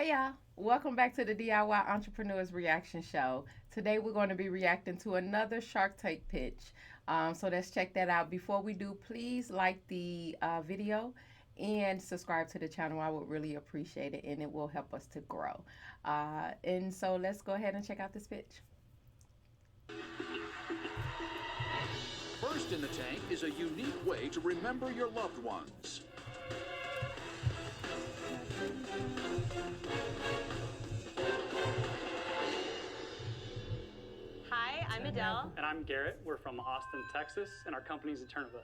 Hey y'all, welcome back to the DIY Entrepreneurs Reaction Show. Today we're going to be reacting to another Shark Tank pitch. So let's check that out. Before we do, please like the video and subscribe to the channel. I would really appreciate it and it will help us to grow. And so let's go ahead and check out this pitch. First in the tank is a unique way to remember your loved ones. Hi, I'm Adele. And I'm Garrett. We're from Austin, Texas, and our company's Eterneva.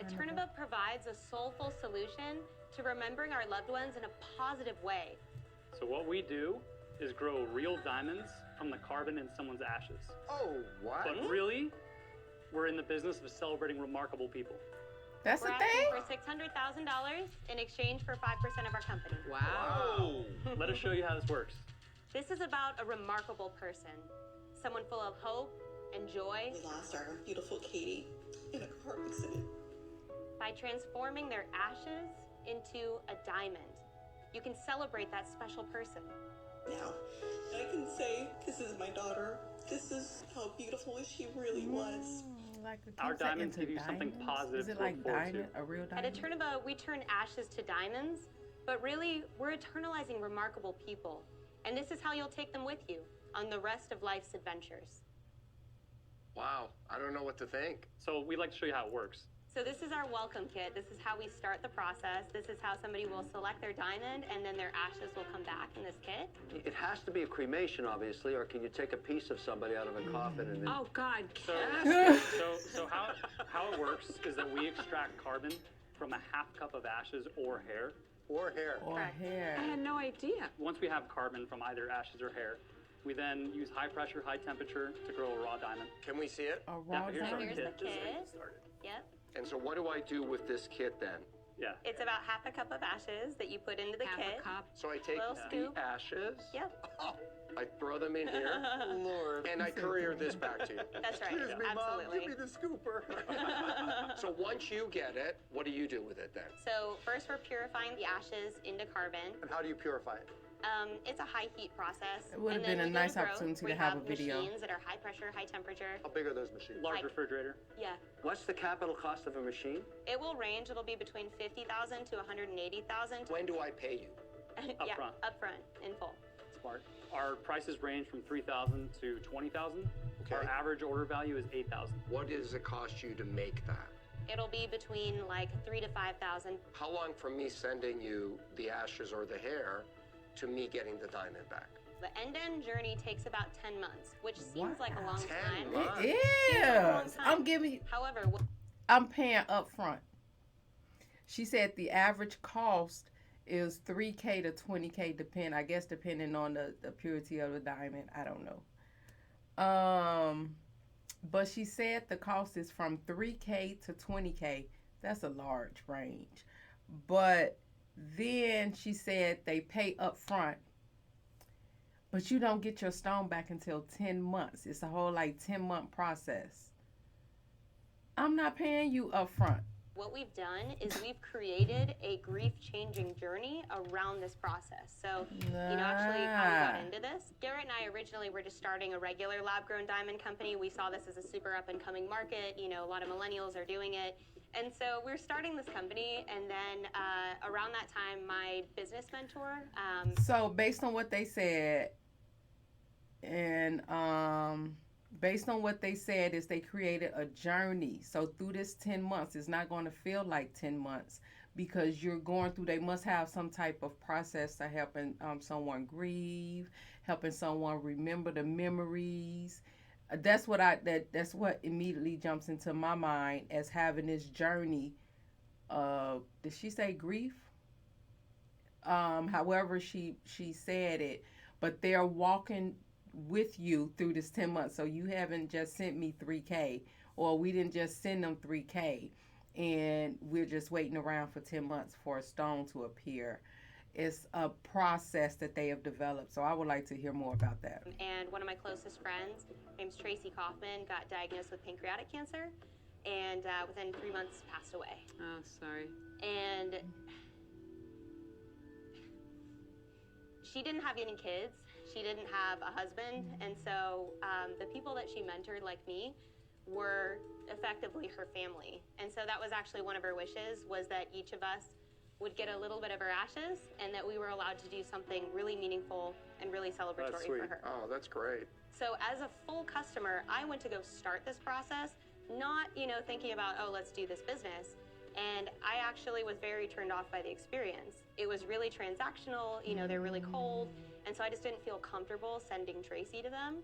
Eterneva provides a soulful solution to remembering our loved ones in a positive way. So what we do is grow real diamonds from the carbon in someone's ashes. Oh, what? But really, we're in the business of celebrating remarkable people. That's We're the thing? asking for $600,000 in exchange for 5% of our company. Wow. Let us show you how this works. This is about a remarkable person, someone full of hope and joy. We lost our beautiful Katie in a car accident. By transforming their ashes into a diamond, you can celebrate that special person. Now, I can say, this is my daughter. This is how beautiful she really was. Our diamonds give you something positive Is it to like look forward diamond, to. a real At diamond? Eterneva, we turn ashes to diamonds, but really, we're eternalizing remarkable people. And this is how you'll take them with you on the rest of life's adventures. Wow. I don't know what to think. So we'd like to show you how it works. So this is our welcome kit. This is how we start the process. This is how somebody will select their diamond, and then their ashes will come back in this kit. It has to be a cremation, obviously, or can you take a piece of somebody out of a coffin and then... Oh God! So how it works is that we extract carbon from a half cup of ashes or hair. Or hair. Or Correct. I hair. had no idea. Once we have carbon from either ashes or hair, we then use high pressure, high temperature to grow a raw diamond. Can we see it? A raw here's our diamond. Here's the kit. This is how you kit. get started. Yep. And so what do I do with this kit then? Yeah. It's about half a cup of ashes that you put into the Half kit. a cup. So I take Little the scoop. ashes. Yep. Oh, I throw them in here. Lord. And I courier this back to you. That's right. Excuse me, Mom. Absolutely. Give me the scooper. So once you get it, what do you do with it then? So first, we're purifying the ashes into carbon. And how do you purify it? It's a high heat process. It would have And then been a within nice growth, opportunity we to have a video. machines that are high pressure, high temperature. How big are those machines? Large Like- refrigerator. Yeah. What's the capital cost of a machine? It will range. It'll be between 50,000 to 180,000. When do I pay you? Yeah, front. up front, in full. Smart. Our prices range from $3,000 to $20,000. Okay. Our average order value is $8,000. What does it cost you to make that? It'll be between like 3,000 to 5,000. How long from me sending you the ashes or the hair to me getting the diamond back? The end-to-end journey takes about 10 months, which seems Wow. like a long 10 time. months? It Seems like a long is. time. I'm giving you. However, I'm paying up front. She said the average cost is $3K to $20K, depending on the purity of the diamond. I don't know. But she said the cost is from $3K to $20K. That's a large range. But then she said they pay up front, but you don't get your stone back until 10 months. It's a whole 10-month process. I'm not paying you up front. what we've done is we've created a grief-changing journey around this process. So, actually how we got into this. Garrett and I originally were just starting a regular lab-grown diamond company. We saw this as a super up-and-coming market. A lot of millennials are doing it. And so we're starting this company, and then around that time, my business mentor. So based on what they said, and based on what they said is they created a journey. So through this 10 months, it's not going to feel like 10 months because you're going through, they must have some type of process to helping someone grieve, helping someone remember the memories. That's what that's what immediately jumps into my mind as having this journey of, did she say grief? However she said it, but they're walking with you through this 10 months. So you haven't just sent me 3K, or we didn't just send them 3K and we're just waiting around for 10 months for a stone to appear. It's a process that they have developed. So I would like to hear more about that. And one of my closest friends, her name's Tracy Kaufman, got diagnosed with pancreatic cancer, and within 3 months passed away. Oh, sorry. And she didn't have any kids. She didn't have a husband. And so the people that she mentored, like me, were effectively her family. And so that was actually one of her wishes, was that each of us would get a little bit of her ashes and that we were allowed to do something really meaningful and really celebratory for her. Oh, that's great. So as a full customer, I went to go start this process, not, thinking about, oh, let's do this business. And I actually was very turned off by the experience. It was really transactional, they're really cold. And so I just didn't feel comfortable sending Tracy to them.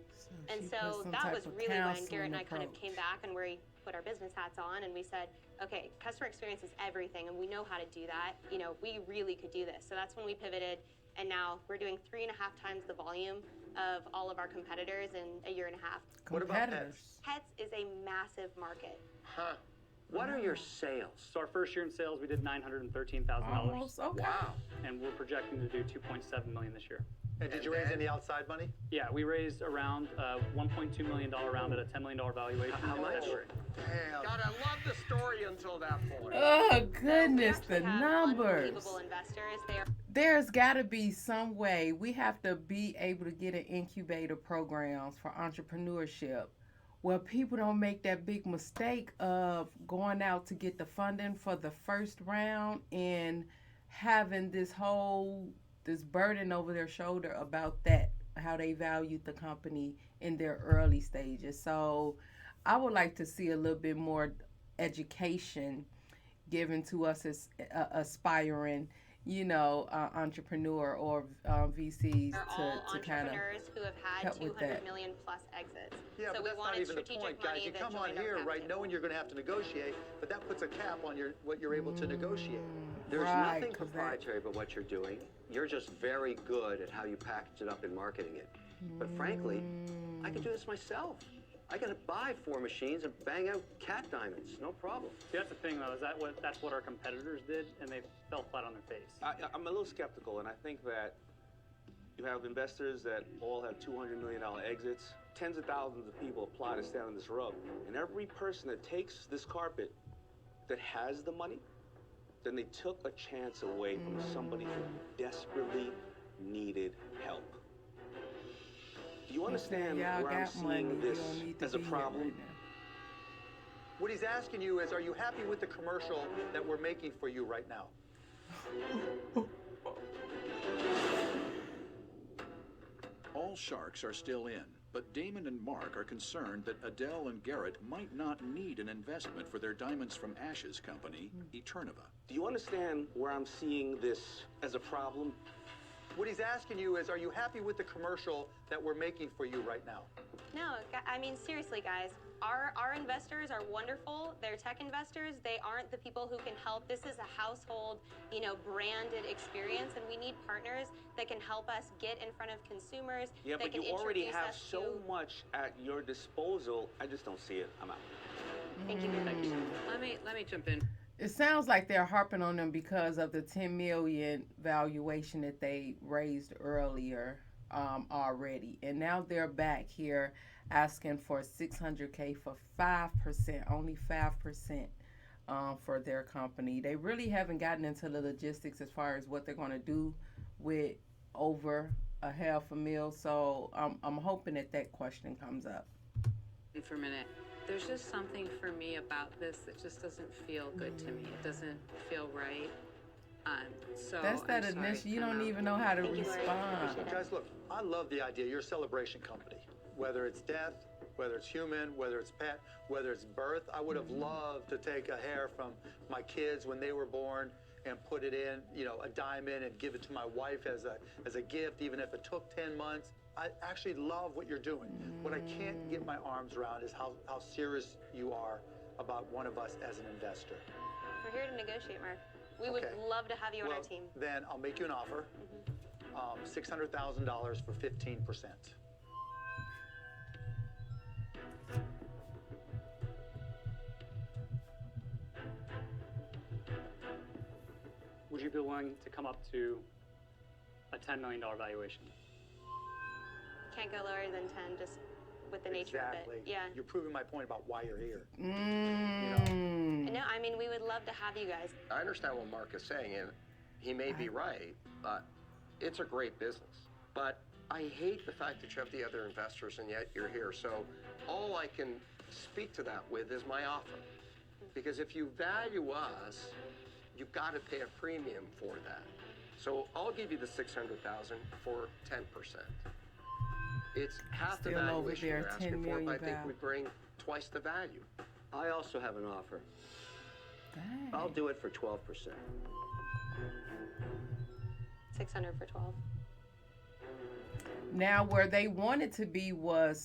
And so that was really when Garrett and I kind of came back and we put our business hats on and we said, okay, customer experience is everything and we know how to do that. We really could do this. So that's when we pivoted, and now we're doing 3.5 times the volume of all of our competitors in a year and a half. What about pets? Pets is a massive market. Huh. What are your sales? So our first year in sales, we did $913,000. Almost, okay. Wow. And we're projecting to do $2.7 million this year. And did you raise any outside money? Yeah, we raised around $1.2 million round at a $10 million valuation. How in much? February. Damn. God, I love the story until that point. Oh, goodness, We the actually have numbers. unbelievable investors. They are There's got to be some way we have to be able to get an incubator programs for entrepreneurship where people don't make that big mistake of going out to get the funding for the first round and having this burden over their shoulder about that, how they valued the company in their early stages. So I would like to see a little bit more education given to us as aspiring, entrepreneur or VCs They're all to kind of entrepreneurs who have had help with 200 that. million plus exits. Yeah, So but we that's not wanted even the strategic point, guys. money You that come on joined our here, cap right, table. knowing you're going to have to negotiate, but that puts a cap on what you're able to negotiate. There's Right, nothing 'cause that- proprietary about what you're doing. You're just very good at how you package it up and marketing it. But frankly, I could do this myself. I could buy 4 machines and bang out cat diamonds, no problem. See, that's the thing, though, is that's what our competitors did, and they fell flat on their face. I'm a little skeptical, and I think that you have investors that all have $200 million exits. Tens of thousands of people apply to stand on this rug. And every person that takes this carpet that has the money, then they took a chance away from somebody who desperately needed help. Do you understand Y'all where I'm got money. seeing You this don't need to as a be here problem? right now. What he's asking you is, are you happy with the commercial that we're making for you right now? All sharks are still in, but Damon and Mark are concerned that Adele and Garrett might not need an investment for their Diamonds from Ashes company, Eterneva. Do you understand where I'm seeing this as a problem? What he's asking you is, are you happy with the commercial that we're making for you right now? No, I mean, seriously, guys, our investors are wonderful. They're tech investors. They aren't the people who can help. This is a household, branded experience, and we need partners that can help us get in front of consumers. Yeah, that but can you already introduce have us so to... much at your disposal. I just don't see it. I'm out. Thank you. Let me jump in. It sounds like they're harping on them because of the $10 million valuation that they raised earlier already, and now they're back here asking for $600K for 5%, only 5% for their company. They really haven't gotten into the logistics as far as what they're going to do with over $500,000. So I'm hoping that question comes up. For a minute. There's just something for me about this that just doesn't feel good to me. It doesn't feel right. So That's that I'm sorry, initial. You don't I'm out. even know how to Thank you, Lori. respond. Appreciate it. Guys, look, I love the idea. You're a celebration company. Whether it's death, whether it's human, whether it's pet, whether it's birth, I would have loved to take a hair from my kids when they were born and put it in, a diamond, and give it to my wife as a gift, even if it took 10 months. I actually love what you're doing. What I can't get my arms around is how serious you are about one of us as an investor. We're here to negotiate, Mark. We would love to have you on our team. Then I'll make you an offer. $600,000 for 15%. Would you be willing to come up to a $10 million valuation? Can't go lower than 10 just with the nature of it. Yeah. You're proving my point about why you're here. No, I mean, we would love to have you guys. I understand what Mark is saying, and he may be right, but it's a great business. But I hate the fact that you have the other investors and yet you're here. So all I can speak to that with is my offer. Because if you value us, you've got to pay a premium for that. So I'll give you the $600,000 for 10%. It's half the Still over valuation there, you're 10 asking for, million but I think back. we bring twice the value. I also have an offer. Dang. I'll do it for 12%. 600 for 12. Now, where they wanted to be was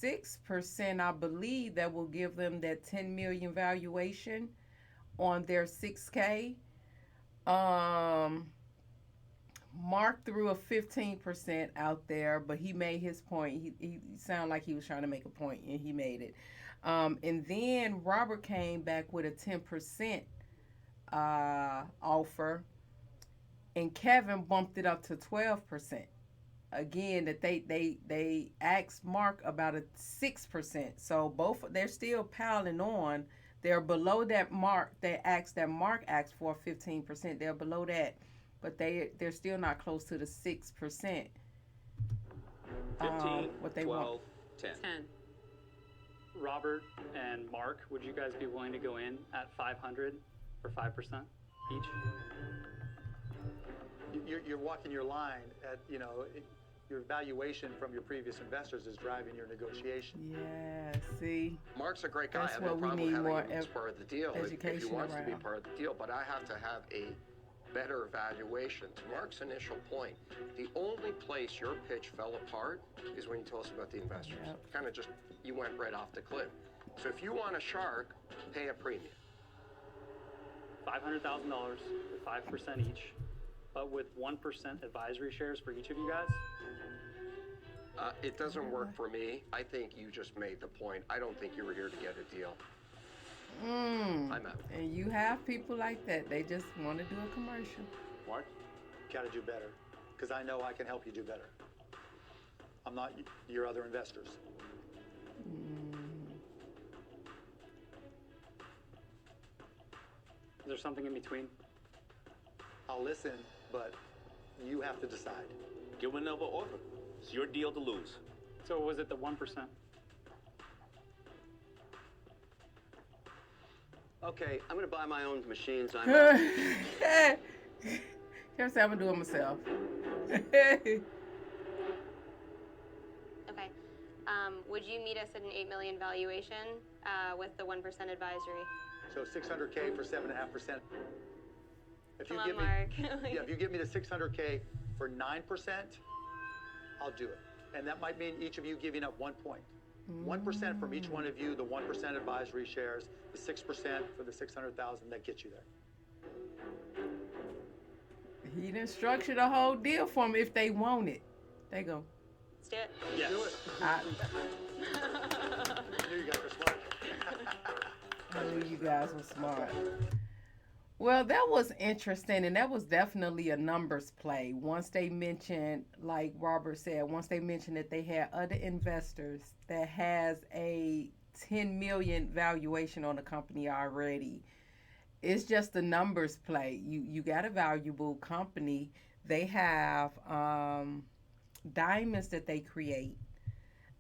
6%, I believe, that will give them that 10 million valuation on their 6K. Mark threw a 15% out there, but he made his point. He sounded like he was trying to make a point, and he made it. And then Robert came back with a 10% offer, and Kevin bumped it up to 12%. Again, that they asked Mark about a 6%. So both, they're still piling on. They're below that mark. They asked that Mark asked for 15%. They're below that, but they're still not close to the 6%. 15, what they 12, want. 10. 10. Robert and Mark, would you guys be willing to go in at 500 for 5% each? You're walking your line at, your valuation from your previous investors is driving your negotiation. Yeah, see. Mark's a great guy. That's I have no what we problem need having more him as part of the deal if he education wants to be around. part of the deal, but I have to have a better valuation. To Mark's initial point, the only place your pitch fell apart is when you told us about the investors. Yep. Kind of just, you went right off the cliff. So if you want a shark, pay a premium. $500,000 for 5% each, but with 1% advisory shares for each of you guys? It doesn't work for me. I think you just made the point. I don't think you were here to get a deal. I'm out. And you have people like that. They just want to do a commercial. Mark? Got to do better, because I know I can help you do better. I'm not your other investors. Is there something in between? I'll listen, but you have to decide. Give him another offer. It's your deal to lose. So was it the 1%? Okay, I'm going to buy my own machines. I'm Here's how I'm going to do it myself. Okay. Would you meet us at an $8 million valuation with the 1% advisory? So $600K for 7.5%. If Come you on, give me, Mark. if you give me the $600K for 9%, I'll do it. And that might mean each of you giving up 1 point. 1% from each one of you, the 1% advisory shares, the 6% for the $600,000, that gets you there. He done structured a whole deal for them if they want it. They go. Let's do it. Yes. Do it. I I knew you guys were smart. knew you guys were smart. Well, that was interesting, and that was definitely a numbers play. Once they mentioned, like Robert said, once they mentioned that they had other investors that has a 10 million valuation on the company already, it's just a numbers play. You got a valuable company. They have diamonds that they create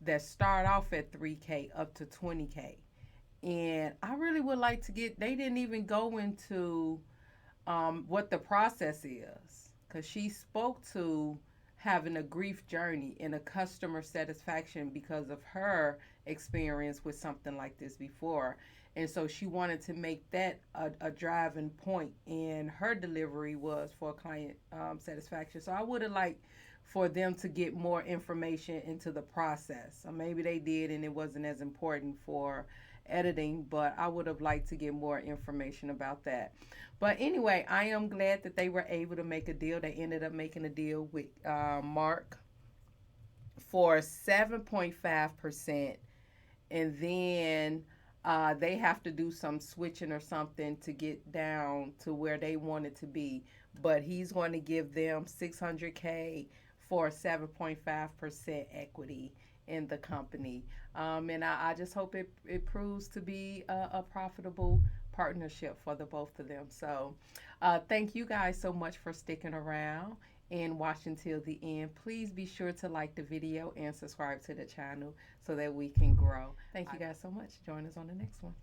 that start off at 3K up to 20K. And I really would like to get, they didn't even go into what the process is, because she spoke to having a grief journey and a customer satisfaction because of her experience with something like this before. And so she wanted to make that a driving point in her delivery was for client satisfaction. So I would have liked for them to get more information into the process. Or maybe they did and it wasn't as important for editing, but I would have liked to get more information about that. But anyway, I am glad that they were able to make a deal. They ended up making a deal with Mark for 7.5%, and then they have to do some switching or something to get down to where they want it to be. But he's going to give them $600K for 7.5% equity in the company. And I just hope it proves to be a profitable partnership for the both of them. So thank you guys so much for sticking around. and watch until the end. Please be sure to like the video and subscribe to the channel so that we can grow. Thank you guys so much. Join us on the next one.